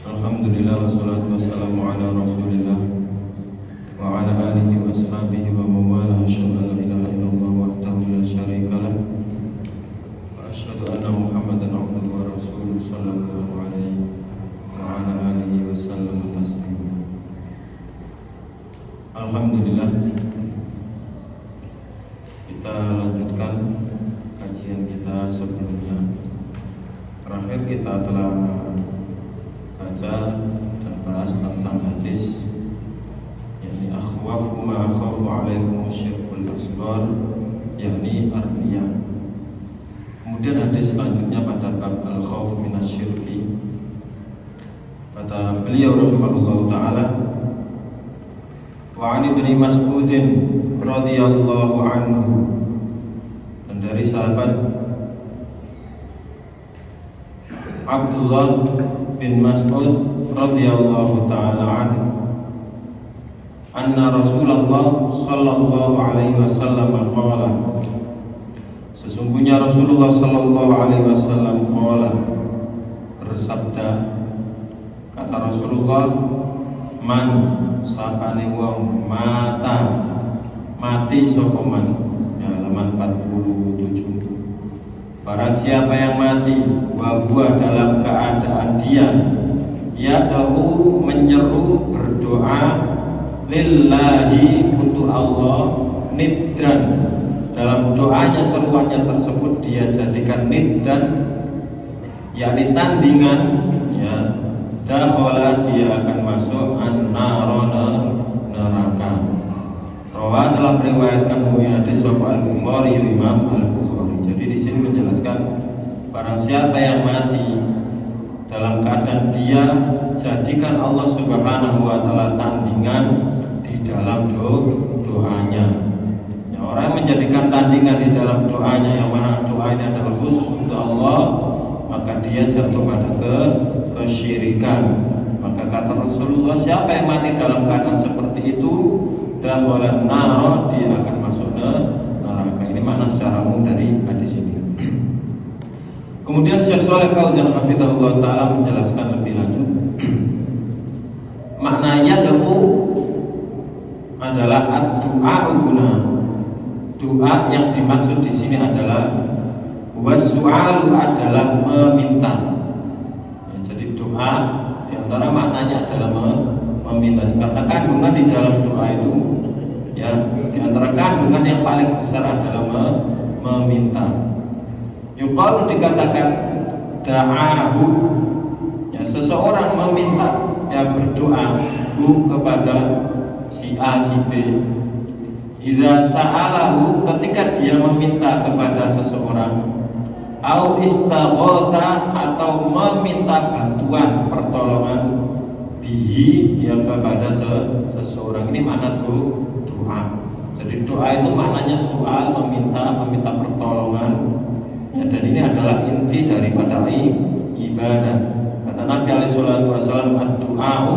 Alhamdulillah wassalatu wassalamu ala Rasulillah wa ala alihi wa ashabihi wa mawala. Asyhadu an la ilaha illallah wahdahu la syarika lah wa asyhadu anna Muhammadan abduhu wa rasuluhu sallallahu alaihi wa ala alihi wa sallam taslima. Alhamdulillah, kita lanjutkan kajian kita sebelumnya. Terakhir kita telah baca dan bahas tentang hadis yakni akhwafu ma akhafu alaikum syirkul asghar, yakni arniya. Kemudian hadis selanjutnya pada bab al-khauf minasyirki, kata beliau rahimahullahu taala, wa 'an Ibnu Mas'ud radhiyallahu anhu, dan dari sahabat Abdullah bin Mas'ud radhiyallahu taala anhu, anna Rasulullah sallallahu alaihi wasallam qala, sesungguhnya Rasulullah sallallahu alaihi wasallam qala, bersabda, kata Rasulullah, man sapane wong mati sapa man, halaman 47. Barang siapa yang mati wabua dalam keadaan dia yad'u menyeru berdoa lillahi untuk Allah, niddan, dalam doanya seruannya tersebut dia jadikan niddan, yakni tandingan, ya, dakhala dia akan masuk an-narona, neraka. Rawa telah meriwayatkan hadis Al-Bukhari, Imam Al-Bukhari. Jadi di sini menjelaskan barang siapa yang mati dalam keadaan dia jadikan Allah Subhanahu wa taala tandingan di dalam doanya. Ya, orang menjadikan tandingan di dalam doanya, yang mana doa ini adalah khusus untuk Allah, maka dia jatuh pada kesyirikan. Maka kata Rasulullah, siapa yang mati dalam keadaan seperti itu, dakhalan nar, dia akan masuk neraka. Ini makna secara umum dari hadis ini. Kemudian Syekh Shalih Fauzan hafizahullah taala menjelaskan lebih lanjut. Makna yad'u adalah ad-du'a guna. Doa yang dimaksud di sini adalah was-su'alu, adalah meminta. Ya, jadi doa di antara maknanya adalah meminta, karena kandungan di dalam doa itu, ya, di antara kandungan yang paling besar adalah meminta. Yuqalu, dikatakan da'ahu, ya, seseorang meminta, ya, berdoa kepada si A si B. Idza sa'alahu, ketika dia meminta kepada seseorang, au istaghatha, atau meminta bantuan pertolongan, bihi, yang kepada seseorang. Ini makna doa. Jadi doa itu maknanya soal, meminta pertolongan. Ya, dan ini adalah inti daripada ibadah. Kata Nabi alaihi salatu wasallam, ad-du'a'u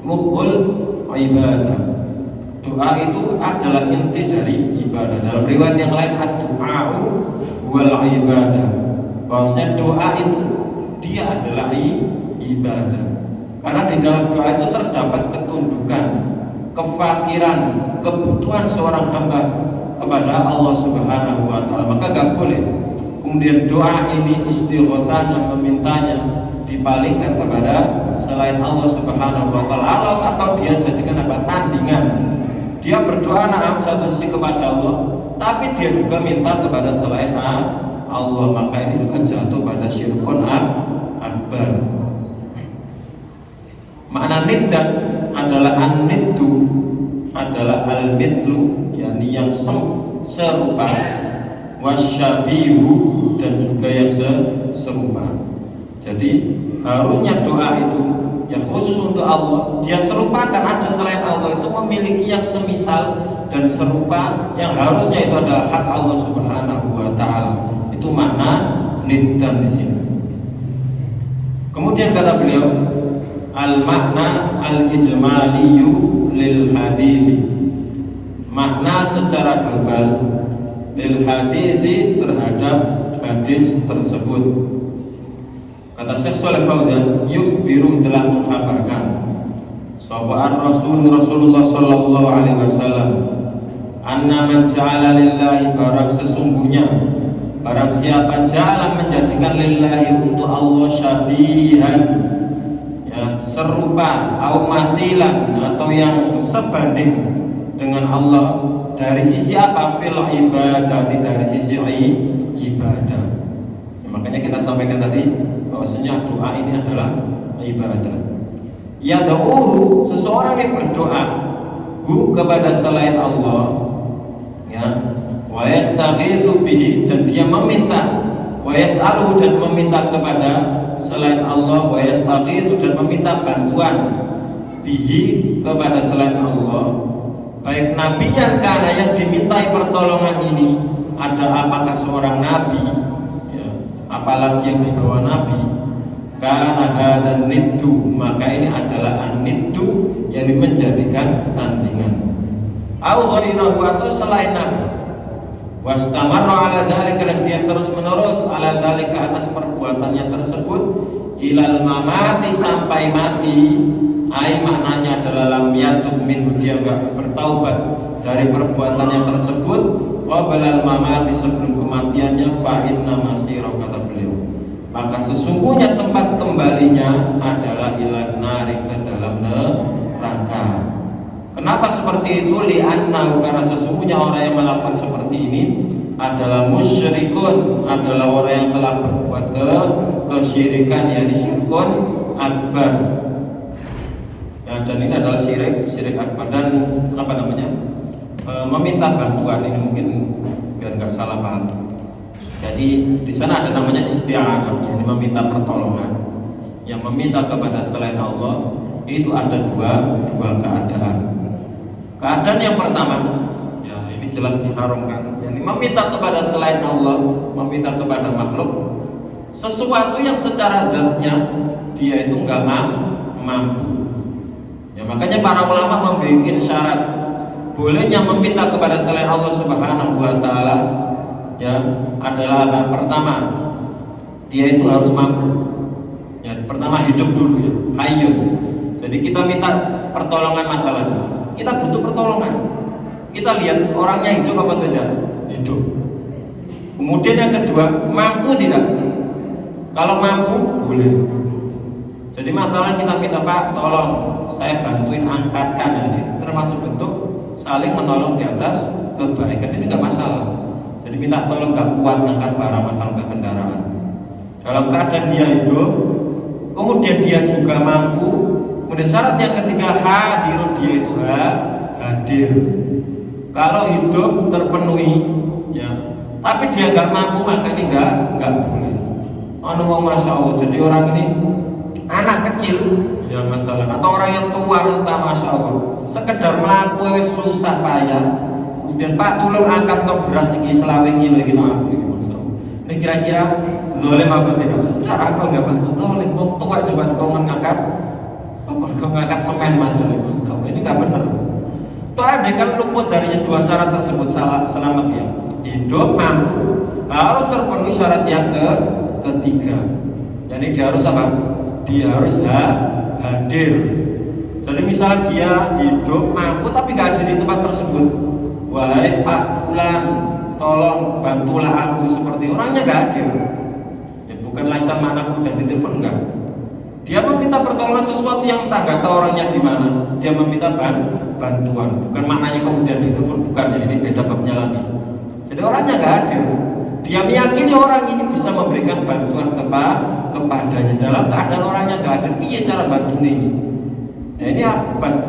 mukhul ibadah. Doa itu adalah inti dari ibadah. Dalam riwayat yang lain, ad-du'a'u wal ibadah, bahwasanya doa itu dia adalah ibadah. Karena di dalam doa itu terdapat ketundukan, kefakiran, kebutuhan seorang hamba kepada Allah Subhanahu wa taala. Maka gak boleh kemudian doa ini istighatsah, memintanya dipalingkan kepada selain Allah Subhanahu wa taala, atau dia jadikan apa? Tandingan. Dia berdoa na'am satu sisi kepada Allah, tapi dia juga minta kepada selain Allah. Maka ini juga jatuh pada syirkun akbar. Makna niddan adalah an-niddu, adalah al-mithlu, yakni yang serupa, wasyabihu, dan juga yang serupa. Jadi harusnya doa itu ya khusus untuk Allah, dia serupakan ada selain Allah itu memiliki yang semisal dan serupa, yang harusnya itu adalah hak Allah Subhanahu wa taala. Itu makna niddan di sini. Kemudian kata beliau, al-makna al-ijmaliyu lil hadisi, makna secara global lil hadisi terhadap hadis tersebut. Kata Syekh Shalih Fauzan yukhbiru telah mengkhabarkan sawa'an Rasulullah sallallahu alaihi wasallam anna man ja'ala lillahi, barang sesungguhnya barang siapa ja'ala menjadikan lillahi untuk Allah syabihan, ya, serupa au mathilan atau yang sebanding dengan Allah dari sisi apa? Fil ibadah, dari sisi ibadah. Ya, makanya kita sampaikan tadi bahwasanya doa ini adalah ibadah. Ya da'uhu, seseorang yang berdoa kepada selain Allah, ya, wa yastaghitsu bihi, dan dia meminta, wa yas'aluhu, dan meminta kepada selain Allah, wa yastaghitsu, dan meminta bantuan bihi, kepada selain Allah, baik nabi yang kana, yang dimintai pertolongan ini ada apakah seorang nabi, ya, apalagi yang di bawah nabi, karena hadan niddu, maka ini adalah an-niddu, yang menjadikan tandingan, au ghairahu, atau selain nabi, wastamarra ala dzalika, dan dia terus menerus ala dzalika, atas perbuatannya tersebut, ilal mamati, sampai mati. Ai maknanya adalah lam yatub minhu, dia enggak bertaubat dari perbuatannya tersebut, qabla al mamati, sebelum kematiannya, fa inna masira, kata beliau, maka sesungguhnya tempat kembalinya adalah ilan nari, ke dalam neraka. Kenapa seperti itu? Li'annahu, karena sesungguhnya orang yang melakukan seperti ini adalah musyrikun, adalah orang yang telah berbuat kesyirikan, yakni syirkun akbar. Ya, dan ini adalah syirik akbar. Dan apa namanya, meminta bantuan ini mungkin biar nggak salah paham. Jadi di sana ada namanya isti'anah, yang meminta pertolongan. Yang meminta kepada selain Allah itu ada dua keadaan. Keadaan yang pertama, ya ini jelas diharamkan. Yang meminta kepada selain Allah, meminta kepada makhluk sesuatu yang secara zatnya dia itu nggak mampu. Ya, makanya para ulama membuat syarat bolehnya meminta kepada selain Allah Subhanahu wa taala, ya, adalah apa? Pertama, dia itu harus mampu. Ya, pertama hidup dulu, ya, hayyun. Jadi kita minta pertolongan masalahnya. Kita butuh pertolongan. Kita lihat orangnya hidup apa tidak? Hidup. Kemudian yang kedua, mampu tidak? Kalau mampu, boleh. Jadi masalah kita minta, Pak, tolong saya bantuin angkatkan, ya, ini termasuk bentuk saling menolong di atas kebaikan, ini nggak masalah. Jadi minta tolong, nggak kuat ngangkat barang masalah ke kendaraan. Dalam keadaan dia hidup, kemudian dia juga mampu. Kemudian syarat yang ketiga, hadirun, dia itu hadir. Kalau hidup terpenuhi, ya, tapi dia nggak mampu, maka ini nggak boleh. Masya Allah. Jadi orang ini anak kecil, ya masalah, atau orang yang tua renta, masya Allah, sekedar melakukan susah payah, kemudian Pak tolong angkat no beras ini selawe kilo gitu, aku ini, masya Allah. Ini kira-kira zalim apa tidak? Secara akal nggak masuk zalim. Mau tua coba kau ngangkat, kau ngangkat semen, masya Allah, ini nggak benar. Toh ada kan luput darinya dua syarat tersebut, selamat ya, hidup, mampu, harus terpenuhi syarat yang ketiga. Jadi dia harus apa? Dia harus hadir. Jadi misal dia hidup, mampu, tapi nggak hadir di tempat tersebut. Wahai Pak Fulan, tolong bantulah aku, seperti orangnya nggak hadir. Ya bukanlah sama anakku dan ditelepon, enggak. Dia meminta pertolongan sesuatu yang nggak tahu orangnya di mana. Dia meminta bantuan. Bukan maknanya kemudian ditelepon, bukan, ya, ini beda babnya lagi. Jadi orangnya nggak hadir. Dia meyakini orang ini bisa memberikan bantuan kepadanya dalam keadaan orangnya nggak ada. Piye cara bantu ini? Nah, ini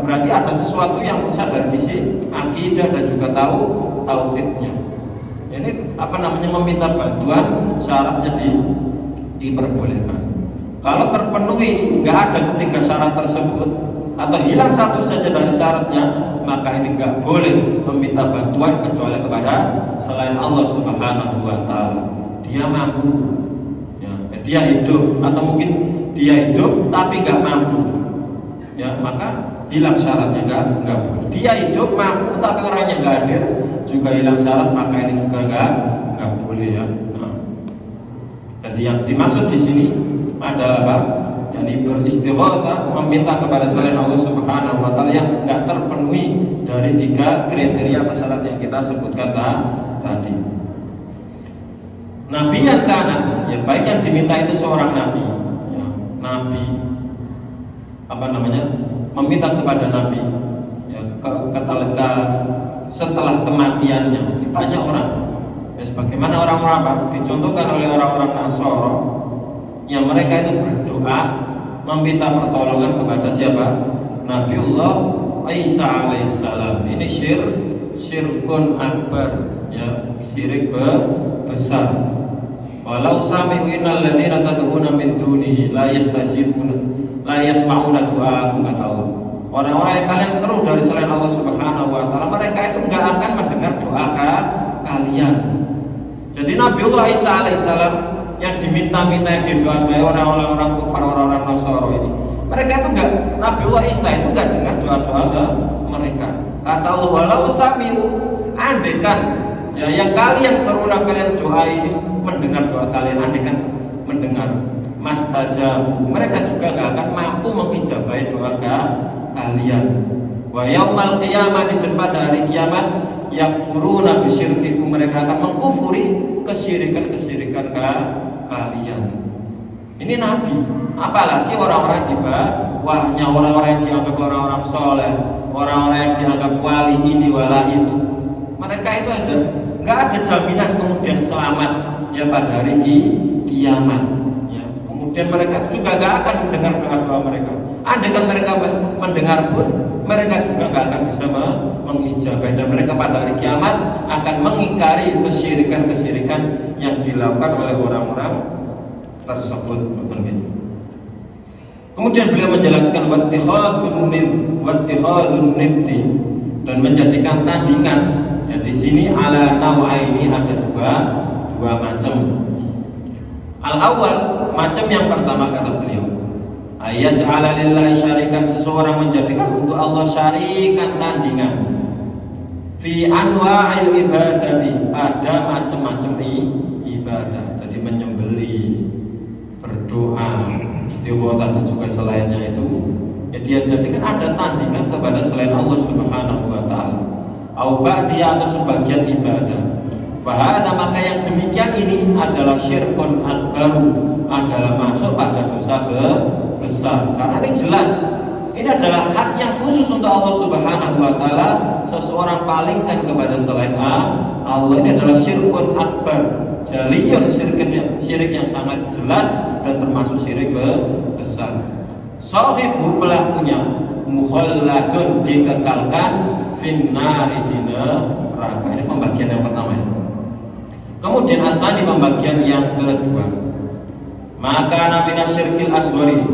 berarti ada sesuatu yang rusak dari sisi akidah dan juga tauhidnya. Ini apa namanya, meminta bantuan, syaratnya diperbolehkan. Kalau terpenuhi, nggak ada ketiga syarat tersebut, atau hilang satu saja dari syaratnya, maka ini nggak boleh meminta bantuan kecuali kepada selain Allah Subhanahu wa taala. Dia mampu, ya, dia hidup, atau mungkin dia hidup tapi nggak mampu, ya, maka hilang syaratnya, nggak boleh. Dia hidup, mampu, tapi orangnya nggak hadir, juga hilang syarat, maka ini juga nggak boleh, ya. Nah, jadi yang dimaksud di sini adalah apa? Yani beristighatsah, meminta kepada selain Allah Subhanahu wa taala yang enggak terpenuhi dari 3 kriteria atau syarat yang kita sebutkan tadi. Nabi yang kanan, ya baik yang diminta itu seorang nabi, ya, nabi meminta kepada nabi, ya, ketika setelah kematiannya banyak orang, ya, sebagaimana orang-orang apa dicontohkan oleh orang-orang Nasara yang mereka itu berdoa meminta pertolongan kepada siapa? Nabiullah Isa alaihissalam. Ini syirkun akbar, ya, syirik besar. Walau sami'u innal ladzina tad'una min dunihi la yastajibuna la yasma'una du'aakum, kata Allah. Orang-orang yang kalian seru dari selain Allah Subhanahu wa taala, mereka itu enggak akan mendengar doa kalian. Jadi Nabiullah Isa alaihissalam yang diminta-minta, yang didoa-doai orang-orang kufar, orang-orang Nasara ini, mereka itu enggak, Nabiullah Isa itu enggak dengar doa-doa mereka. Kata Allah, walau sami'u, andekan, ya, yang kalian serulah kalian doa ini mendengar doa kalian, andekan mendengar, mastajabu, mereka juga enggak akan mampu mengijabahi doa kalian. Wa yaumal qiyamah, dan pada hari kiamat, yakfuruna bisyirkikum, mereka akan mengkufuri kesyirikan kalian. Ini nabi, apalagi orang-orang di bawahnya, orang-orang yang dianggap orang-orang soleh, orang-orang yang dianggap wali ini wala itu. Mereka itu aja nggak ada jaminan kemudian selamat, ya, pada hari kiamat, ya. Kemudian mereka juga nggak akan mendengar doa-doa mereka. Andaikan mereka mendengar pun, mereka juga nggak akan bisa mengijabah, dan mereka pada hari kiamat akan mengingkari kesyirikan-kesyirikan yang dilakukan oleh orang-orang tersebut. Kemudian beliau menjelaskan wattihadun nibti, dan menjadikan tandingan, ya, di sini ala nau'aini, ada dua macam. Al-awwal, macam yang pertama, kata beliau, ayaj'ala lillahi syarikan, seseorang menjadikan untuk Allah syarikan, tandingan, fi anwa'il ibadati, pada macam-macam ibadah. Jadi menyembeli, berdoa, istighatsah, dan juga selainnya itu, ya, dia jadikan ada tandingan kepada selain Allah Subhanahu wa taala, au ba'diyah, atau sebagian ibadah. Fahada, maka yang demikian ini adalah syirkun akbaru, adalah masuk pada dosa besar. Karena ini jelas, ini adalah hak yang khusus untuk Allah Subhanahu wa taala, seseorang palingkan kepada selain Allah. Ini adalah syirkun akbar, jaliyun, syirik yang sangat jelas dan termasuk syirik besar. Sahibu, pelakunya, mukhalladun, dikekalkan, finnari, di neraka. Ini pembagian yang pertama, ya. Kemudian atsani, pembagian yang kedua, maka namina syirkil asghari,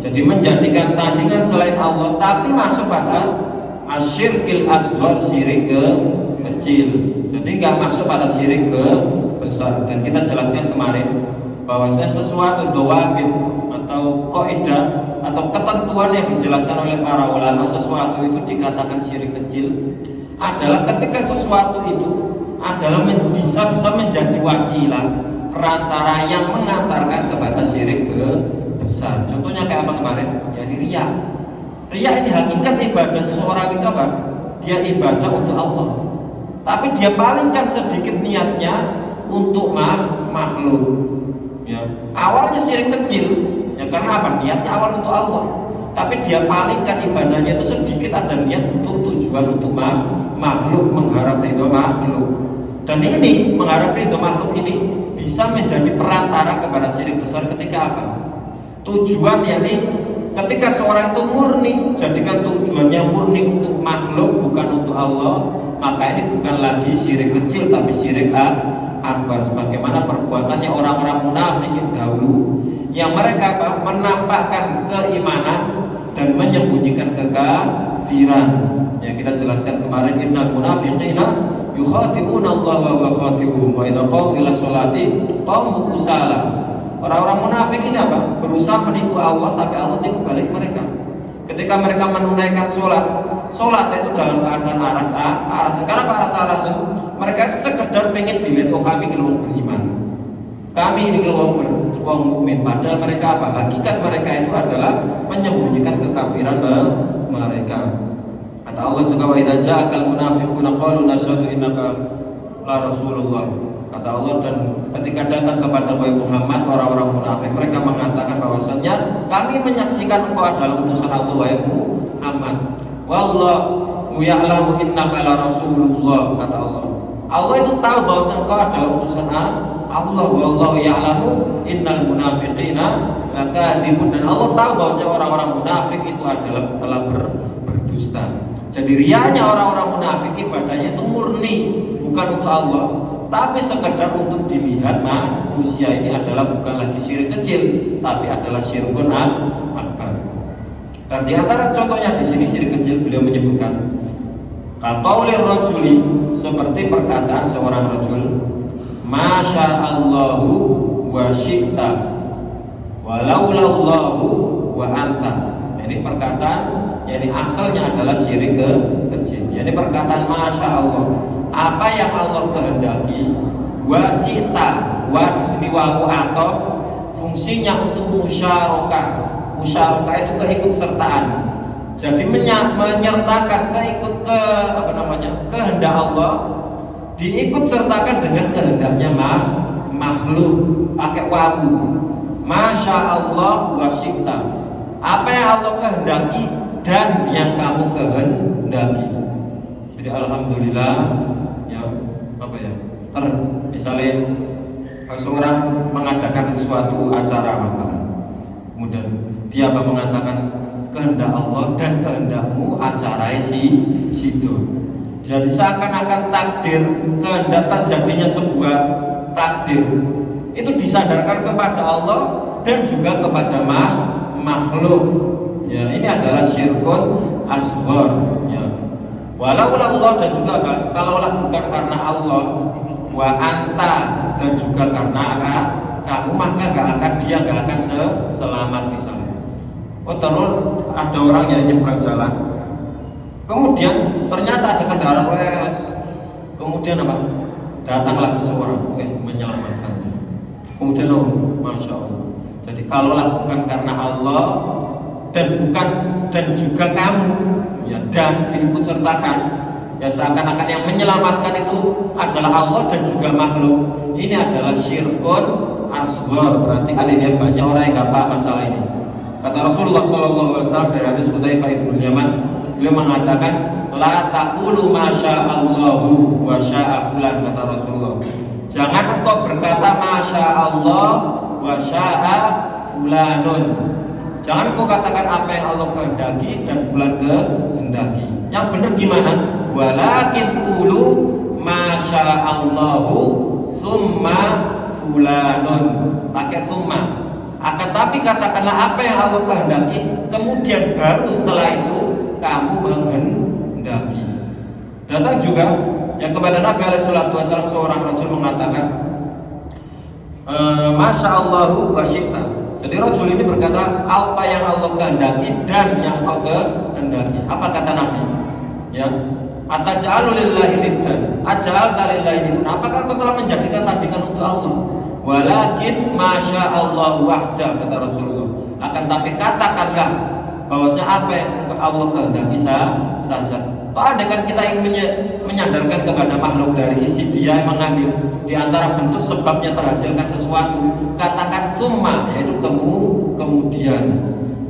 jadi menjadikan tandingan selain Allah tapi masuk pada asyirkil asghar, syirik kecil. Jadi nggak masuk pada syirik besar. Dan kita jelaskan kemarin bahwa sesuatu dawabit atau kaidah atau ketentuan yang dijelaskan oleh para ulama, sesuatu itu dikatakan syirik kecil adalah ketika sesuatu itu adalah bisa menjadi wasilah, perantara yang mengantarkan kepada syirik besar. Contohnya kayak apa kemarin? Ya, ini riya. Riya ini hakikat ibadah seseorang itu apa? Dia ibadah untuk Allah, tapi dia palingkan sedikit niatnya untuk makhluk. Ya, awalnya syirik kecil, ya, karena apa? Niatnya awal untuk Allah, tapi dia palingkan ibadahnya itu sedikit ada niat untuk tujuan untuk makhluk, mengharap ridho makhluk. Dan ini mengharap ridho makhluk ini bisa menjadi perantara kepada syirik besar ketika apa? Tujuan, yakni ketika seorang itu murni, jadikan tujuannya murni untuk makhluk, bukan untuk Allah, maka ini bukan lagi syirik kecil tapi syirik akbar. Sebagaimana perbuatannya orang-orang munafikin dahulu, yang mereka apa? Menampakkan keimanan dan menyembunyikan kekafiran. Yang kita jelaskan kemarin, innal munafiqina yukhati'una Allah wa khati'uhum wa idza qamu ila sholati qamu kusala. Orang-orang munafik ini apa? Berusaha menipu Allah, tapi Allah tipu balik mereka. Ketika mereka menunaikan sholat itu dalam keadaan aras. Kenapa aras? Mereka itu sekedar pengen dilihat, oh kami ini beriman, kami ini wong mukmin, padahal mereka apa? Hakikat mereka itu adalah menyembunyikan kekafiran mereka. Kata Allah juga, wa idza ja'akal munafiquna qalu nashhadu innaka la rasulullah. Kata Allah, dan ketika datang kepada Muhammad orang-orang munafik, mereka mengatakan bahwasannya kami menyaksikan engkau adalah utusan Allah wahai Muhammad. Wallahu ya'lamu innaka la rasulullah. Kata Allah, Allah itu tahu bahwasannya engkau adalah utusan Allah. Wallahu ya'lamu innal munafiqina lakadzibun. Dan Allah tahu bahwasanya orang-orang munafik itu adalah telah berdusta. Jadi rianya orang-orang munafik ibadahnya itu murni, bukan untuk Allah, tapi sekedar untuk dilihat manusia. Ini adalah bukan lagi syirik kecil, tapi adalah syirkun akbar. Dan di antara contohnya di sini syirik kecil, beliau menyebutkan qaulir rajuli, seperti perkataan seorang rajul, masyaallahu wa syi'ta walaulallahu wa anta. Ini perkataan, yakni asalnya adalah syirik kecil. Yakni perkataan masya Allah, apa yang Allah kehendaki, wasita, wa di sini wawu atof, fungsinya untuk musyarakah. Musyarakah itu keikutsertaan. Jadi menyertakan kehendak Allah diikut sertakan dengan kehendaknya makhluk, pakai wawu. Masya Allah wasita, apa yang Allah kehendaki dan yang kamu kehendaki. Jadi alhamdulillah ya, misalnya seorang mengadakan suatu acara masalah, kemudian dia mengatakan kehendak Allah dan kehendakmu acara situ. Jadi seakan-akan takdir, kehendak terjadinya sebuah takdir itu disandarkan kepada Allah dan juga kepada makhluk. Ya, ini adalah syirkun asghar. Ya. Walau Allah, dan juga kalaulah bukan karena Allah, wa anta, dan juga karena kamu, maka dia gak akan selamat misalnya. Oh, terus ada orang yang nyebrang jalan, kemudian ternyata ada kendaraan wes, kemudian apa? Datanglah seseorang menyelamatkannya. Kemudian masya Allah. Jadi kalaulah bukan karena Allah dan juga kamu, ya, dan diikut sertakan, ya seakan-akan yang menyelamatkan itu adalah Allah dan juga makhluk. Ini adalah syirkun asghar. Berarti kali ini banyak orang yang nggak paham masalah ini. Kata Rasulullah SAW dari hadis Hudzaifah bin Yaman, beliau mengatakan, la taqulu masya Allahu wa sya'a fulan. Kata Rasulullah, jangan engkau berkata masya Allah wa sya'a fulanun. Jangan kau katakan apa yang Allah kehendaki dan fulan kehendaki. Yang benar gimana? Walakin qulu masya Allahu summa fulanun. Pakai summa. Akan tapi katakanlah apa yang Allah kehendaki, kemudian baru setelah itu kamu menghendaki. Datang juga yang kepada Nabi SAW seorang rajul mengatakan, masya Allahu wa syi'ta. Jadi rajul ini berkata, apa yang Allah kehendaki dan yang kau kehendaki. Apa kata Nabi? Ya, ataj'alu lillahi niddan, aj'alta lillahi niddan. Apakah kau telah menjadikan tandingan untuk Allah? Walakin masya Allah wahda, kata Rasulullah. Akan tapi katakanlah bahwasanya apa yang Allah kehendaki saja. Andaikan kita ingin menyandarkan kepada makhluk dari sisi dia yang mengambil di antara bentuk sebabnya terhasilkan sesuatu, katakan summa, yaitu kemudian.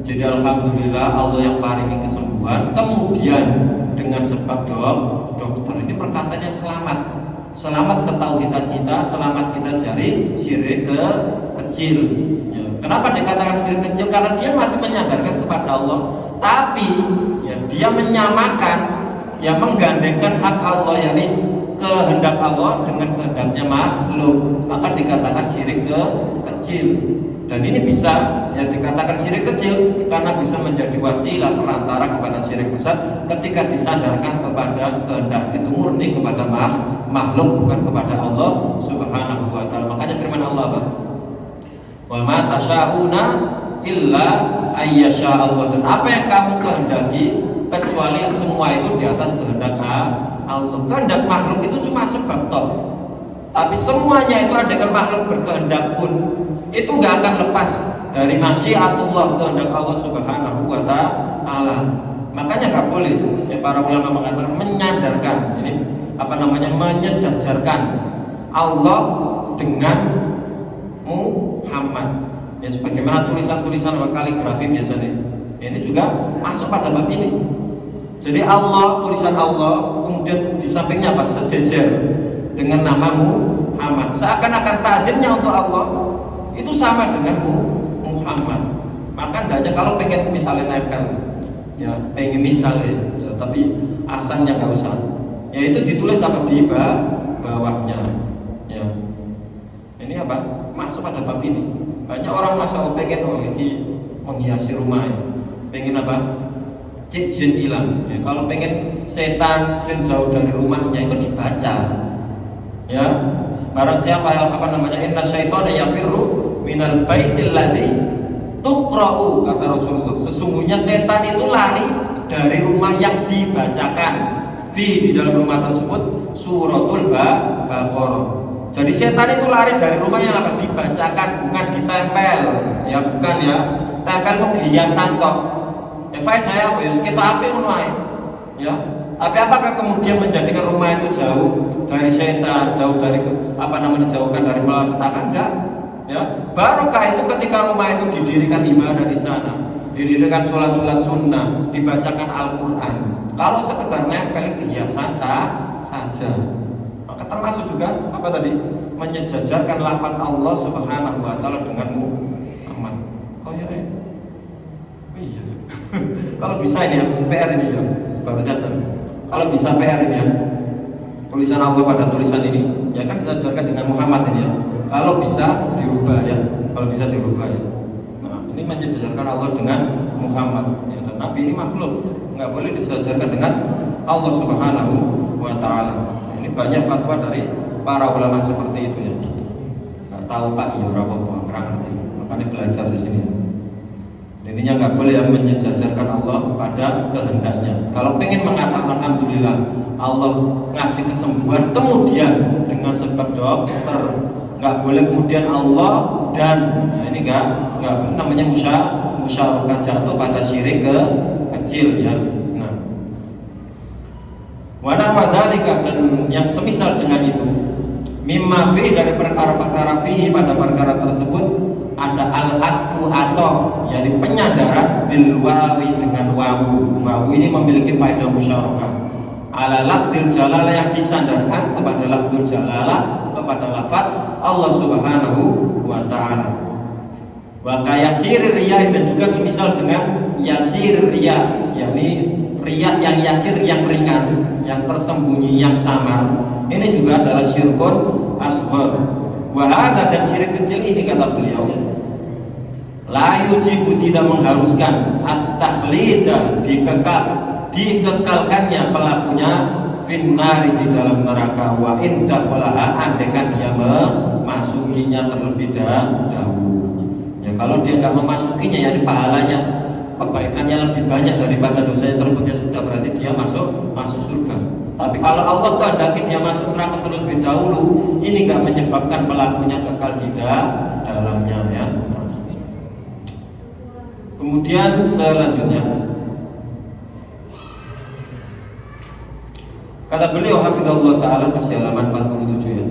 Jadi alhamdulillah Allah yang paringi kesembuhan, kemudian dengan sebab dokter. Ini perkataan yang selamat ketauhidan kita, selamat kita dari syirik kecil. Ya. Kenapa dikatakan syirik kecil? Karena dia masih menyandarkan kepada Allah, tapi ya, dia menyamakan, ya, menggandengkan hak Allah, yakni kehendak Allah dengan kehendaknya makhluk, maka dikatakan syirik kecil. Dan ini bisa ya dikatakan syirik kecil karena bisa menjadi wasilah perantara kepada syirik besar ketika disandarkan kepada kehendak itu murni kepada makhluk, bukan kepada Allah Subhanahu wa taala. Makanya firman Allah apa? Wa ma tasyauna illa ayyasha Allah. Dan apa yang kamu kehendaki kecuali semua itu di atas kehendak Allah. Kehendak makhluk itu cuma sebab top. Tapi semuanya itu dengan makhluk berkehendak pun itu nggak akan lepas dari masyiatullah, kehendak Allah Subhanahu wa Ta'ala. Makanya nggak boleh ya, para ulama mengatakan menyandarkan ini menyejajarkan Allah dengan Muhammad. Ya sebagaimana tulisan-tulisan kaligrafi biasanya. Ini juga masuk pada bab ini. Jadi Allah, tulisan Allah, kemudian di sampingnya apa? Sejajar dengan nama Muhammad. Seakan-akan takdirnya untuk Allah itu sama dengan Muhammad. Maka hendaknya kalau pengen misalnya nempel, ya pengen misalnya, ya, tapi asalnya nggak usah. Ya itu ditulis apa di bawahnya. Ya. Ini apa? Masuk pada bab ini. Banyak orang masuk pengen ini menghiasi rumah, ya. Pengen apa? Cik jin hilang. Ya, kalau pengen setan jin jauh dari rumahnya itu dibaca. Ya, barang siapa inna syaitana yafirru minal baitil ladzi tuqra'u, kata Rasulullah. Sesungguhnya setan itu lari dari rumah yang dibacakan di dalam rumah tersebut suratul Baqarah. Jadi setan itu lari dari rumah yang apa? Dibacakan, bukan ditempel. Ya, bukan ya. Tempel kok hiasan tok. Ya faedahnya apa ya? Kita apik ngono ae. Ya. Tapi apakah kemudian menjadikan rumah itu jauh dari setan, jauh dari dijauhkan dari malapetaka? Enggak. Ya, barokah itu ketika rumah itu didirikan ibadah di sana, didirikan sholat sunnah, dibacakan Al-Quran. Kalau sekedar nempel hiasan saja, maka termasuk juga apa tadi? Menyejajarkan lafaz Allah Subhanahu wa Ta'ala dengan Muhammad. Iya. Kalau bisa ini ya, PR ini ya, baru catat. Kalau bisa PR ini ya, tulisan Allah pada tulisan ini, ya kan disejajarkan dengan Muhammad ini ya. Kalau bisa dirubah ya, Nah, ini menyejajarkan Allah dengan Muhammad. Ya, dan Nabi ini makhluk, nggak boleh disejajarkan dengan Allah Subhanahu wa Ta'ala. Nah, ini banyak fatwa dari para ulama seperti itu ya. Nggak tahu Pak, ya rapopo ngerti. Makanya belajar di sini. Intinya nggak boleh yang menyejajarkan Allah pada kehendaknya. Kalau pengen mengatakan alhamdulillah Allah ngasih kesembuhan, kemudian dengan sebab dokter, nggak boleh kemudian Allah dan ini nggak boleh, namanya musyarakah, jatuh pada syirik kecil ya. Nah, wana wadzalika, dan yang semisal dengan itu, mimma fi, dari perkara-perkara fi, pada perkara tersebut ada al-atfu atof, yakni penyandaran bil wawi, dengan wawu. Wawu ini memiliki faedah musyarakah. Ala lafdzil jalalah, yang disandarkan kepada lafdzul jalalah, kepada lafaz Allah Subhanahu wa Ta'ala. Wa kayasir riya, dan juga semisal dengan yasir riya, yakni riya yang yasir, yang ringan, yang tersembunyi, yang samar. Ini juga adalah syirkun asghar. Wahada, dan syirik kecil ini, kata beliau, la yujibu, tidak mengharuskan, at-takhlida, dikekalkannya pelakunya, finnari, di dalam neraka, wa indahwalaha, andekan dia memasukinya terlebih dahulu. Ya, kalau dia nggak memasukinya, ya pahalanya, kebaikannya lebih banyak daripada dosanya tersebut, ya sudah, berarti dia masuk surga. Tapi kalau Allah kehendaki dia masuk neraka terlebih dahulu, ini nggak menyebabkan pelakunya kekal di dalamnya ya. Kemudian selanjutnya kata beliau hafizahullah ta'ala, masih halaman 47 ya.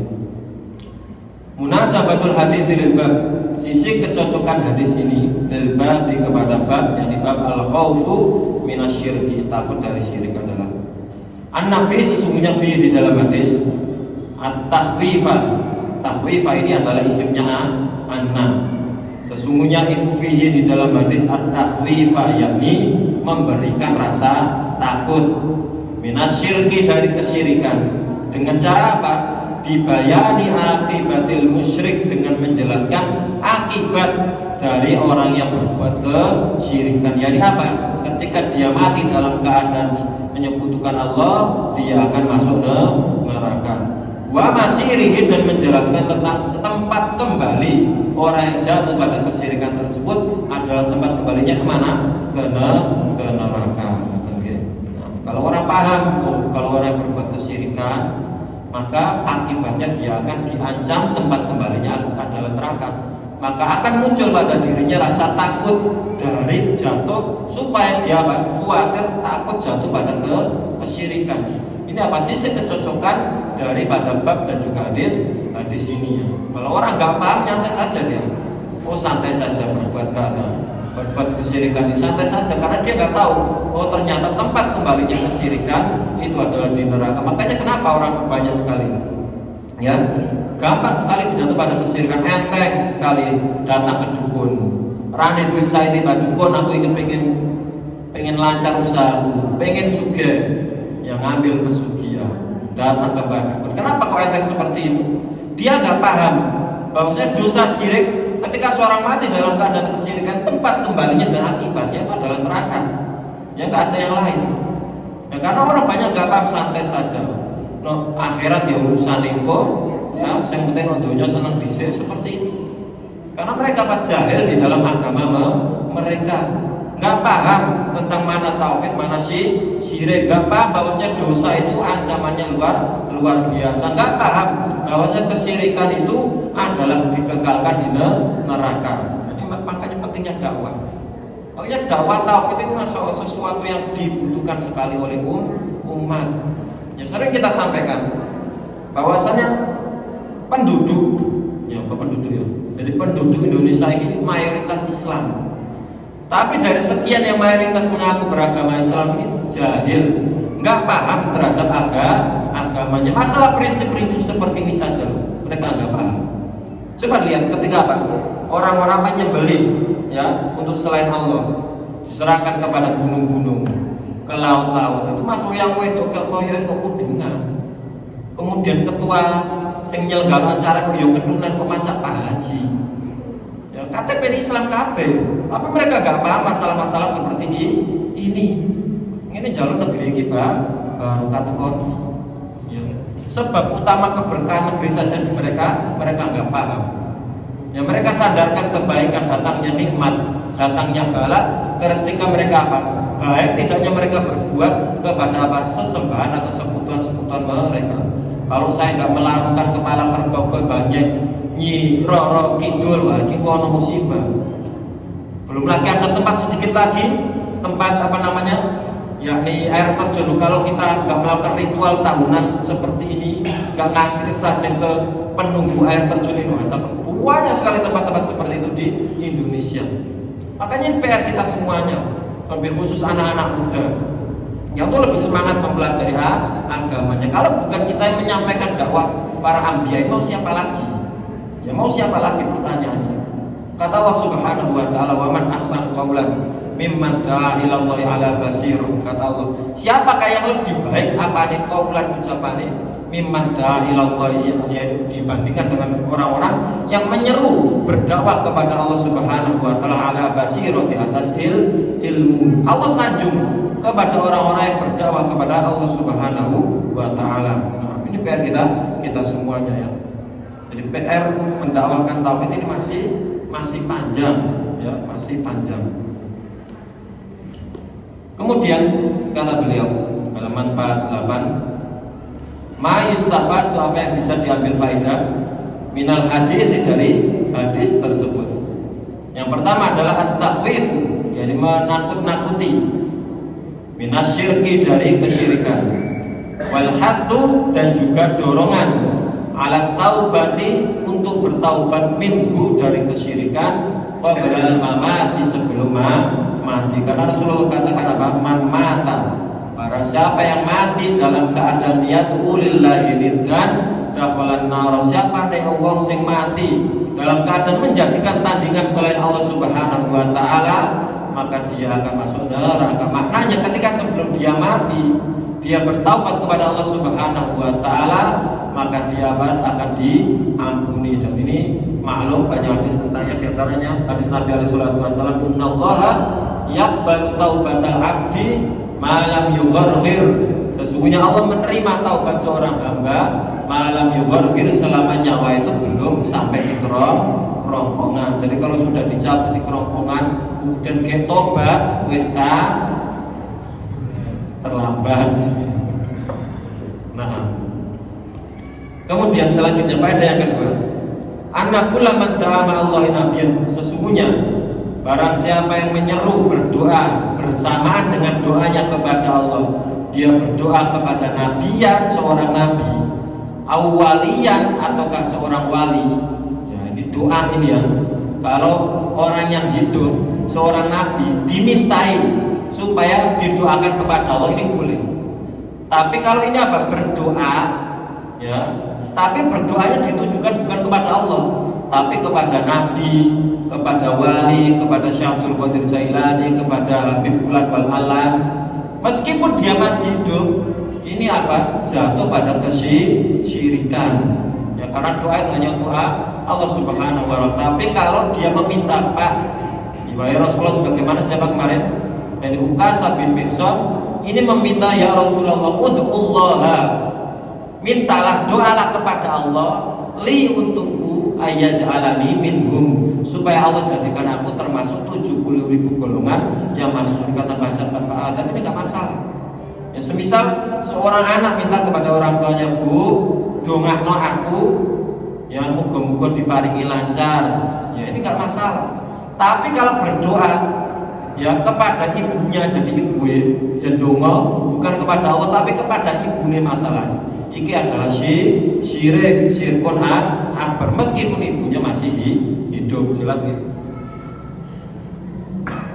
Munasabatul hadits lil bab, sisi kecocokan hadis ini lil bab, kepada bab, yakni bab al-khaufu minasyirki, takut dari syirik adalah an-nafi, sesungguhnya fi, di dalam hadis, at-tahwifa. Tahwifa ini adalah isimnya anna. Sesungguhnya iku fihi, di dalam hadis, at-tahwifa, yakni memberikan rasa takut, minasyirki, dari kesyirikan. Dengan cara apa? Bibayani akibatil musyrik, dengan menjelaskan akibat dari orang yang berbuat kesyirikan. Yani apa? Ketika dia mati dalam keadaan menyekutukan Allah, dia akan masuk neraka. Wa masirihi, dan menjelaskan tentang tempat kembali orang yang jatuh pada kesyirikan tersebut adalah tempat kembalinya kemana? Ke neraka. Nah, kalau orang paham, kalau orang yang berbuat kesyirikan maka akibatnya dia akan diancam tempat kembalinya adalah neraka. Maka akan muncul pada dirinya rasa takut dari jatuh, supaya dia khawatir takut jatuh pada kesyirikan. Ini apa sisi kecocokan daripada bab dan juga hadis di sini ya. Kalau orang nggak paham, nyantai saja dia. Oh santai saja berbuat kesyirikan ini santai saja, karena dia nggak tahu oh ternyata tempat kembalinya kesyirikan itu adalah di neraka. Makanya kenapa orang banyak sekali ya gampang sekali jatuh pada kesyirikan, enteng sekali datang ke dukun. Rane duit saya tiba dukun, aku ingin pengen lancar usahaku, pengen sugih, yang ngambil pesugihan, datang ke dukun. Kenapa kok enteng seperti itu? Dia nggak paham bahwasanya dosa syirik ketika seorang mati dalam keadaan kesyirikan, tempat kembalinya dan akibatnya itu adalah neraka. Ya nggak ada yang lain. Ya, karena orang banyak nggak paham, santai saja. No, akhirat ya urusan itu, ya, yang penting dunia senang dhisik seperti itu. Karena mereka jahil di dalam agama mereka, nggak paham tentang mana tauhid, mana syirik, nggak paham bahwasanya dosa itu ancamannya luar biasa, nggak paham bahwasanya kesyirikan itu adalah dikekalkan di neraka. Ini makanya pentingnya dakwah. Makanya dakwah tauhid ini sesuatu yang dibutuhkan sekali oleh umat. Ya sering kita sampaikan bahwasanya penduduk ya. Jadi penduduk Indonesia ini mayoritas Islam. Tapi dari sekian yang mayoritas mengaku beragama Islam ini jahil, nggak paham terhadap agamanya. Masalah prinsip-prinsip seperti ini saja loh, mereka nggak paham. Coba lihat ketika apa? Orang-orang menyembelih ya untuk selain Allah, diserahkan kepada gunung-gunung, ke laut-laut. Itu masuk yang wedok ke koyo kudungan. Kemudian ketua sing nyelenggara acara koyo kedunan kok macak Pak Haji. Ya KTP Islam kabeh, tapi mereka gak paham masalah-masalah seperti ini. Ini jalur negeri iki baru katukon. Ya. Sebab utama keberkahan negeri saja mereka nggak paham. Ya mereka sandarkan kebaikan, datangnya nikmat, datangnya bala ketika mereka apa? Baik tidaknya mereka berbuat kepada apa? Sesembahan atau sekutuan-sekutuan mereka. Kalau saya nggak melarungkan kepala kerbau ke banyak nyi roro kidul lagi wono musibah. Belum lagi ada tempat sedikit lagi, tempat apa namanya? Yakni air terjun. Kalau kita nggak melakukan ritual tahunan seperti ini, nggak ngasih saja ke penunggu air terjun ini, tapi banyak sekali tempat-tempat seperti itu di Indonesia. Makanya ini PR kita semuanya, lebih khusus anak-anak muda yang tuh lebih semangat mempelajari agamanya. Kalau bukan kita yang menyampaikan dakwah para anbiya, mau siapa lagi? Ya mau siapa lagi pertanyaannya? Kata Allah Subhanahu wa taala, "Wa man ahsanu qawlan mimman da'a ila Allahi ala basir." Kata Allah, siapakah yang lebih baik apane qaulan ucapane mimman da'a ila Allahi, yaitu dibandingkan dengan orang-orang yang menyeru berdakwah kepada Allah Subhanahu wa taala ala basir, di atas ilmu. Allah sanjung kepada orang-orang yang berdakwah kepada Allah Subhanahu wa taala. Nah, ini PR kita semuanya ya. Jadi PR mendakwahkan tauhid ini masih panjang ya, masih panjang. Kemudian kata beliau halaman 48, ma yustafadu, apa yang bisa diambil faedah minal hadis, dari hadis tersebut. Yang pertama adalah at-takhwif, yakni menakut-nakuti, minasyirki, dari kesyirikan, wal hatsu, dan juga dorongan, ala taubati, untuk bertaubat, minhu, dari kesyirikan, qabla mamati, sebelum mati. Karena Rasulullah katakan apa? Man mata, para siapa yang mati dalam keadaan yad'u lillahi niddan dakhalan nar. Siapa nek wong sing mati dalam keadaan menjadikan tandingan selain Allah Subhanahu wa taala, maka dia akan masuk neraka. Maknanya ketika sebelum dia mati, dia bertaubat kepada Allah Subhanahu wa taala, maka dia akan diampuni. Dan ini maklum banyak hadis tentangnya, di antaranya hadis Nabi alaihi salatu wasallam, "Innallaha yaqbalu taubatal abdi ma lam yugharghir." Sesungguhnya Allah menerima taubat seorang hamba malam yugharghir, selama nyawa itu belum sampai di kerongkongan. Jadi kalau sudah dicabut di kerongkongan kemudian ke tobat, wis terlambat. Nah, Kemudian selanjutnya faedah yang kedua, anna kullaman da'a ma'allahi nabiyyan, sesungguhnya barang siapa yang menyeru berdoa bersamaan dengan doanya kepada Allah, dia berdoa kepada nabiyan, seorang nabi, awwaliyan ataukah seorang wali. Ya, ini doa ini ya. Kalau orang yang hidup, seorang nabi dimintai supaya didoakan kepada Allah, ini boleh. Tapi kalau ini apa? Berdoa, ya. Tapi berdoanya ditujukan bukan kepada Allah, tapi kepada nabi, kepada wali, kepada Syekh Abdul Qadir Jailani, kepada Habib Fulan wal Alan. Meskipun dia masih hidup, ini apa? Jatuh pada kesyirikan. Ya, karena doa itu hanya doa Allah Subhanahu wa Ta'ala. Tapi kalau dia meminta, Pak, ya Rasulullah, sebagaimana siapa kemarin? Ini Ukasha bin Mihsan, ini meminta, ya Rasulullah, ud'ullaha, mintalah, doalah kepada Allah, li untukku, ayyaj'alani minhum, supaya Allah jadikan aku termasuk 70.000 golongan yang masuk surga tanpa hisab tanpa adab. Ini nggak masalah. Ya, semisal seorang anak minta kepada orang tuanya, Bu, dongakno aku, ya muga-muga diparingi lancar, ya ini nggak masalah. Tapi kalau berdoa, ya kepada ibunya, jadi ibu yang dongo, bukan kepada Allah tapi kepada ibunya, masalahnya ini adalah syirik, syirkun akbar, meskipun ibunya masih hidup, jelas gitu.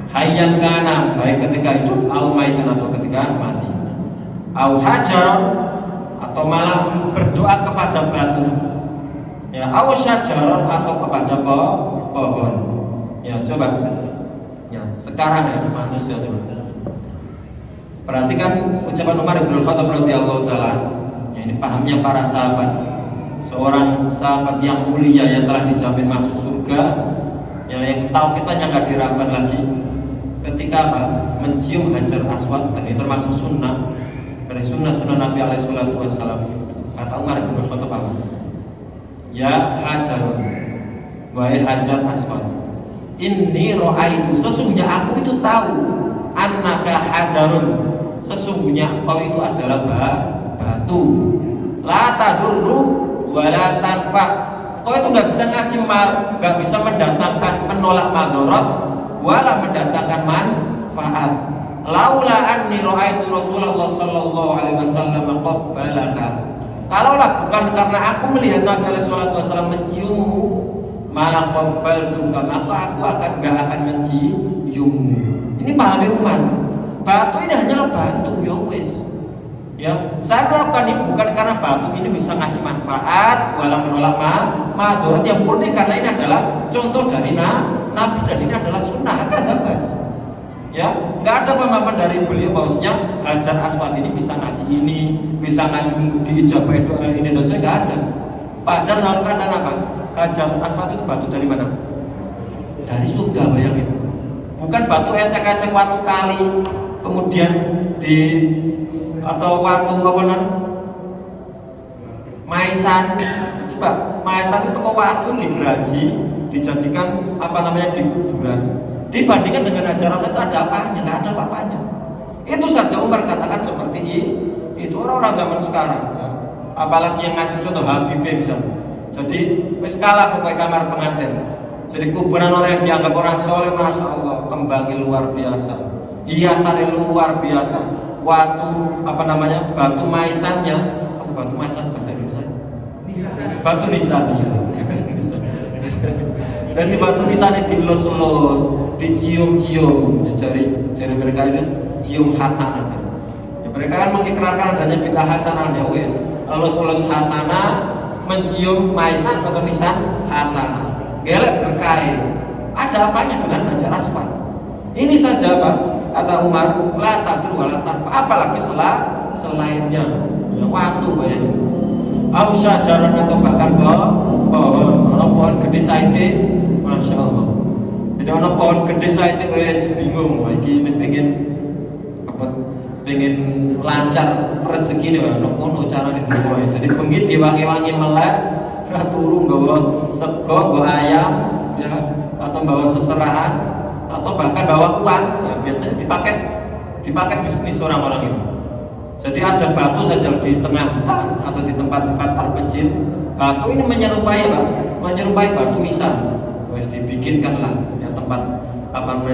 Hayyan kana, baik ketika hidup, au maitan, atau ketika mati, au hajaron, atau malah berdoa kepada batu, ya, au syajaron, atau kepada pohon. Ya, coba ya, sekarang ya manusia coba perhatikan ucapan Umar bin Khattab radhiyallahu taala. Ya, ini pahamnya para sahabat, seorang sahabat yang mulia yang telah dijamin masuk surga, ya, yang tauhidnya nggak diragukan lagi. Ketika apa? Mencium Hajar Aswad, dan ini termasuk sunnah dari sunnah Nabi alaihi salatu wassalam. Kata Umar bin Khattab apa? Ya Hajar, wahai Hajar Aswad, inni ro'aitu, sesungguhnya aku itu tahu, annaka hajarun, sesungguhnya engkau itu adalah batu, la tadurru wa la tanfa, kau itu nggak bisa ngasih nggak bisa mendatangkan, penolak madharat, wala mendatangkan manfaat. Laula anni ro'aitu Rasulullah sallallahu alaihi wasallam qabbalaka, kalaulah bukan karena aku melihat Nabi alaihi wasallam menciummu, maka qabbaltuka, maka aku gak akan menciummu. Ini pahami Umar. Batu ini hanyalah batu, ya wis. Ya, saya melakukan ini bukan karena batu ini bisa ngasih manfaat, wala menolak madharat, yang murni karena ini adalah contoh dari Nabi, dan ini adalah sunnah, kata bas. Ya, nggak ada pemahaman dari beliau bahwasanya Hajar Aswad ini bisa ngasih ini, bisa ngasih diijabah doa ini, dan saya nggak ada. Padahal dalam keadaan apa? Hajar Aswad itu batu dari mana? Dari surga, bayangin. Bukan batu ecek-ecek waktu kali, kemudian di atau waktu apa namanya? Maisan. Coba, maisan itu kok waktu digeraji, dijadikan apa namanya, di kuburan. Dibandingkan dengan Hajar Aswad itu ada apanya? Nggak ada apa-apanya. Itu saja Umar katakan seperti itu orang-orang zaman sekarang. Ya. Apalagi yang ngasih contoh Habib bisa. Jadi wis kalah pokoknya kamar pengantin. Jadi kuburan orang yang dianggap orang soleh, masya Allah, kembangnya luar biasa, hiasannya luar biasa, apa namanya, batu maisannya, apa batu maisan bahasa Indonesia? Batu nisan, ya. Jadi batu nisannya dilus-lus, dicium-cium, ya, jari mereka itu cium hasanah. Ya, mereka kan mengikrarkan adanya bid'ah hasanah, ya wes, lulus-lulus hasanah, mencium maisan atau nisan hasanah, gelek berkain. Ada apanya dengan Hajar Aswad? Ini saja Pak, kata Umar, la tadur wala tanfa, apalagi selainnya, ya, waktu bayang, au syajaran, atau bahkan pohon gede saite, masya Allah. Jadi ono pohon gede saite wes bingung, iki pengen apa? Pengen lancar rezeki nih, ono cara nih dulu. Jadi bengi diwangi-wangi melek, turu nggawa sego, nggawa ayam, ya, atau bawa seserahan, atau bahkan bawa uang, ya biasanya dipakai bisnis orang-orang itu. Jadi ada batu saja di tengah hutan atau di tempat-tempat terpencil, batu ini menyerupai apa? Menyerupai batu nisan. Wes dibikinkanlah ya tempat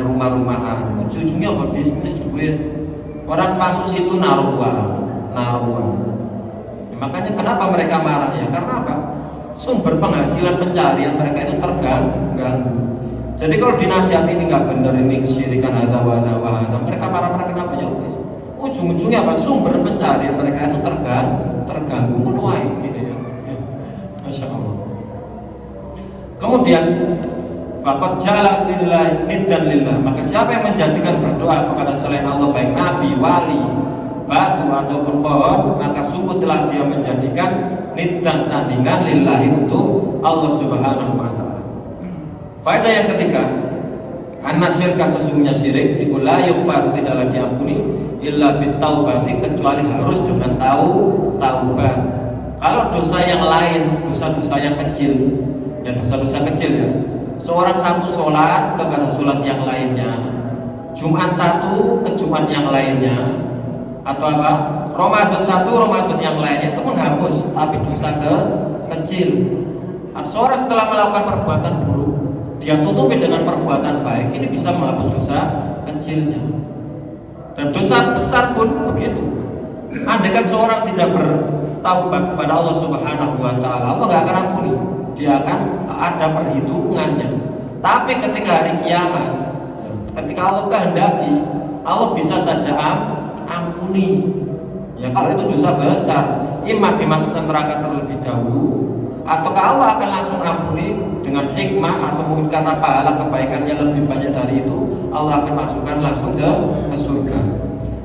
rumah-rumahan. Ujung-ujungnya apa? Bisnis duit. Orang masuk situ naruh uang. Ya, makanya kenapa mereka marah ya? Karena apa? Sumber penghasilan pencarian mereka itu terganggu. Jadi kalau dinasihati ini nggak benar, ini kesyirikan ada wada, mereka marah-marah kenapa ya? Wes ujung-ujungnya apa? Sumber pencarian mereka itu terganggu menuai gitu ya. Masya Allah. Kemudian faqad ja'ala lillahi niddan lillah, maka siapa yang menjadikan berdoa kepada selain Allah, baik nabi, wali, batu ataupun pohon, maka sungguh telah dia menjadikan niddan, tandingan, lillahi, untuk Allah Subhanahu wa taala. Faedah yang ketiga, anna syirka, sesungguhnya syirik iku la yughfaru, tidaklah diampuni illa bitaubati, kecuali harus dengan taubat. Kalau dosa yang lain, dosa-dosa yang kecil, ya dosa-dosa kecil ya, seorang satu sholat kepada sholat yang lainnya, Jumat satu ke Jumat yang lainnya, atau apa, Ramadan satu Ramadan yang lainnya, itu menghapus, tapi dosa kecil. Atau seorang setelah melakukan perbuatan buruk, dia tutupi dengan perbuatan baik, ini bisa menghapus dosa kecilnya. Dan dosa besar pun begitu. Andaikan seorang tidak bertaubat kepada Allah Subhanahu wa taala, Allah nggak akan ampuni. Dia akan ada perhitungannya. Tapi ketika hari kiamat, ketika Allah kehendaki, Allah bisa saja ampuni. Ya kalau itu dosa besar, imam dimasukkan neraka terlebih dahulu, atau Allah akan langsung ampuni dengan hikmah, atau mungkin karena pahala kebaikannya lebih banyak dari itu, Allah akan masukkan langsung ke surga.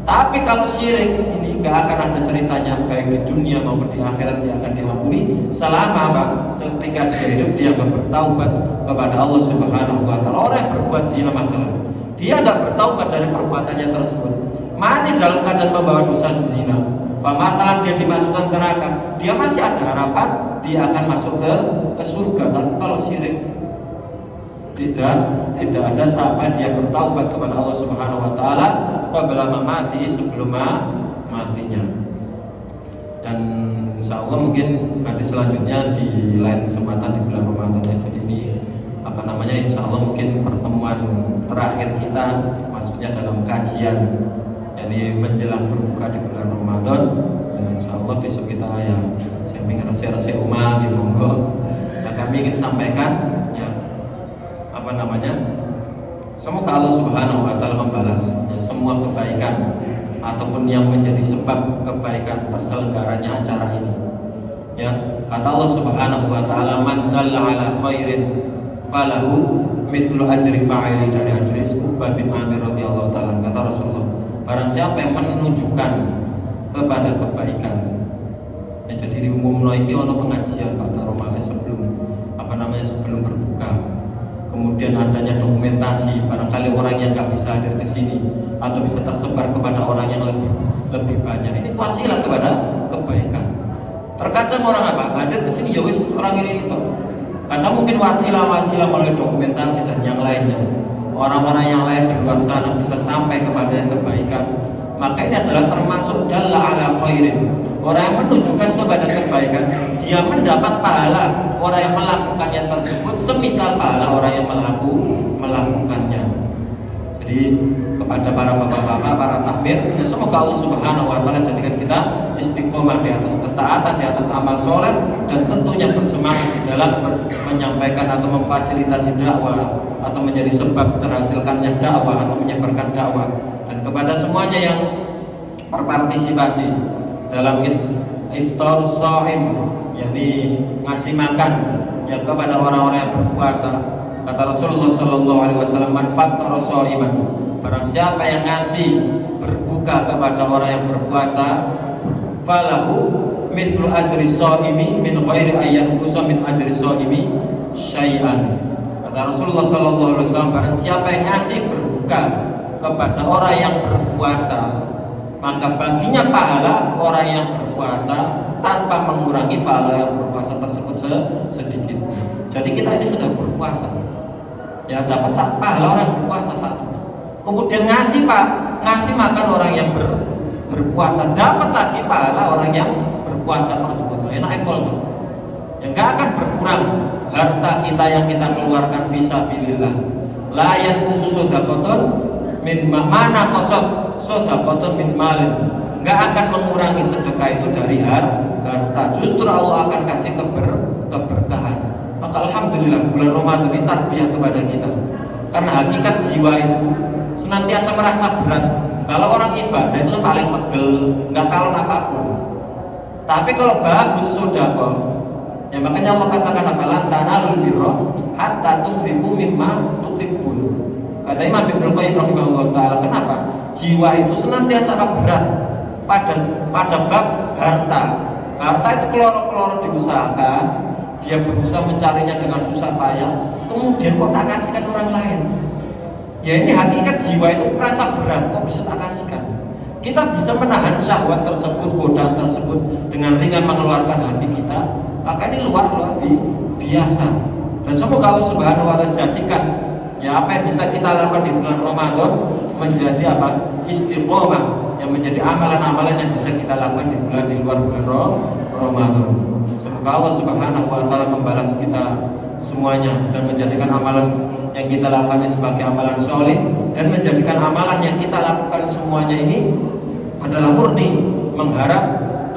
Tapi kalau syirik ini gak akan ada ceritanya, baik di dunia maupun di akhirat dia akan diampuni selama apa? Ketika dia hidup dia akan bertaubat kepada Allah Subhanahu wa taala. Orang yang berbuat zina masalah, dia gak bertaubat dari perbuatannya tersebut, mati dalam keadaan membawa dosa zina, masalah dia dimasukkan ke neraka, dia masih ada harapan dia akan masuk ke surga. Tapi kalau syirik tidak ada sampai dia bertaubat kepada Allah Subhanahu wa taala qabla mati, sebelum matinya. Dan insya Allah mungkin hadis selanjutnya di lain kesempatan di bulan Ramadan ya. Jadi ini insya Allah mungkin pertemuan terakhir kita, maksudnya dalam kajian, jadi menjelang berbuka di bulan Ramadan ya, insya Allah besok kita ya samping resep umat di monggo. Nah, kami ingin sampaikan ya semoga Allah Subhanahu wa taala membalas ya, semua kebaikan ataupun yang menjadi sebab kebaikan terselenggaranya acara ini. Ya, kata Allah Subhanahu wa taala, man dalla ala khairin falahu mithlu ajri fa'ili, dari hadis Uqbah bin Amir radhiyallahu taala. Kata Rasulullah, barang siapa yang menunjukkan kepada kebaikan ya, jadi diumumno iki ono pengajian pada Ramadan sebelum berbuka, kemudian adanya dokumentasi, barangkali orang yang nggak bisa hadir ke sini atau bisa tersebar kepada orang yang lebih banyak, ini wasilah kepada kebaikan. Terkadang orang hadir ke sini ya wis orang ini itu, kadang mungkin wasilah melalui dokumentasi dan yang lainnya, orang-orang yang lain di luar sana bisa sampai kepada yang kebaikan. Maka ini adalah termasuk dalla ala khairin, orang yang menunjukkan kepada kebaikan, dia mendapat pahala orang yang melakukannya tersebut semisal pahala orang yang melakukannya. Jadi kepada para bapak-bapak, para takmir, ya semoga Allah Subhanahu wa taala jadikan kita istiqomah di atas ketaatan, di atas amal soleh, dan tentunya bersemangat di dalam menyampaikan atau memfasilitasi dakwah, atau menjadi sebab terhasilkannya dakwah atau menyebarkan dakwah. Dan kepada semuanya yang berpartisipasi dalam iftar shaim, yakni ngasih makan ya kepada orang-orang yang berpuasa, kata Rasulullah sallallahu alaihi wasallam, man fattara shaiman, barang siapa yang ngasih berbuka kepada orang yang berpuasa, falahu mithlu ajri shaimi min ghairi ayyan qusa min ajri shaimi syai'an. Kata Rasulullah sallallahu alaihi wasallam, barang siapa yang ngasih berbuka kepada orang yang berpuasa, maka baginya pahala orang yang berpuasa tanpa mengurangi pahala yang berpuasa tersebut sedikit. Jadi kita ini sedang berpuasa ya, dapat pahala orang yang berpuasa satu, kemudian ngasih makan orang yang berpuasa, dapat lagi pahala orang yang berpuasa tersebut. Enak ekol tuh. Yang gak akan berkurang harta kita yang kita keluarkan fisabilillah. La yanqusu shadaqatun min mana qasad shadaqatun min malin. Gak akan mengurangi sedekah itu dari harta. Justru Allah akan kasih keberkahan. Maka alhamdulillah bulan Ramadan ini tarbiyah kepada kita. Karena hakikat jiwa itu senantiasa merasa berat. Kalau orang ibadah itu kan paling pegel, nggak kalon apapun. Tapi kalau bagus sedekah, ya makanya Allah katakan apa? Lan tanalul birra hatta tunfiqu mimma tuhibbun. Kata Imam Ibnu Qayyim rahimahullah taala, kenapa? Jiwa itu senantiasa berat pada bab harta. Harta itu keloro-keloro diusahakan, dia berusaha mencarinya dengan susah payah, kemudian kok tak kasihkan orang lain. Ya ini hakikat jiwa itu merasa berat, kok bisa tak kasihkan. Kita bisa menahan syahwat tersebut, godaan tersebut dengan ringan mengeluarkan hati kita, maka ini luar biasa. Dan semoga Allah Subhanahu wa taala jadikan ya apa yang bisa kita lakukan di bulan Ramadan menjadi apa? Istiqomah, yang menjadi amalan-amalan yang bisa kita lakukan di luar bulan Ramadan. Semoga Allah Subhanahu wa taala membalas kita semuanya dan menjadikan amalan yang kita lakukan sebagai amalan soleh dan menjadikan amalan yang kita lakukan semuanya ini adalah murni mengharap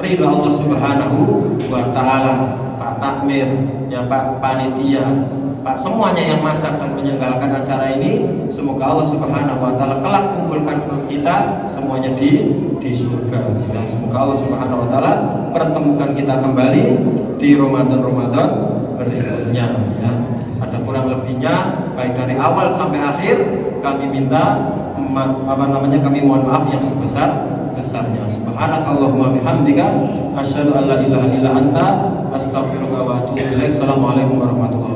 ridha Allah Subhanahu wa taala. Pak takmir, ya Pak panitia, Pak semuanya yang masak dan menyelenggarakan acara ini, semoga Allah Subhanahu wa taala kelak kumpulkan kita semuanya di surga. Dan semoga Allah Subhanahu wa taala pertemukan kita kembali di Ramadan berikutnya ya. Ada kurang lebihnya baik dari awal sampai akhir kami minta kami mohon maaf yang sebesar-besarnya. Subhanakallahumma bihamdika asyhadu an la ilaha illa anta astaghfiruka wa atubu ilaik. Assalamualaikum warahmatullahi wabarakatuh.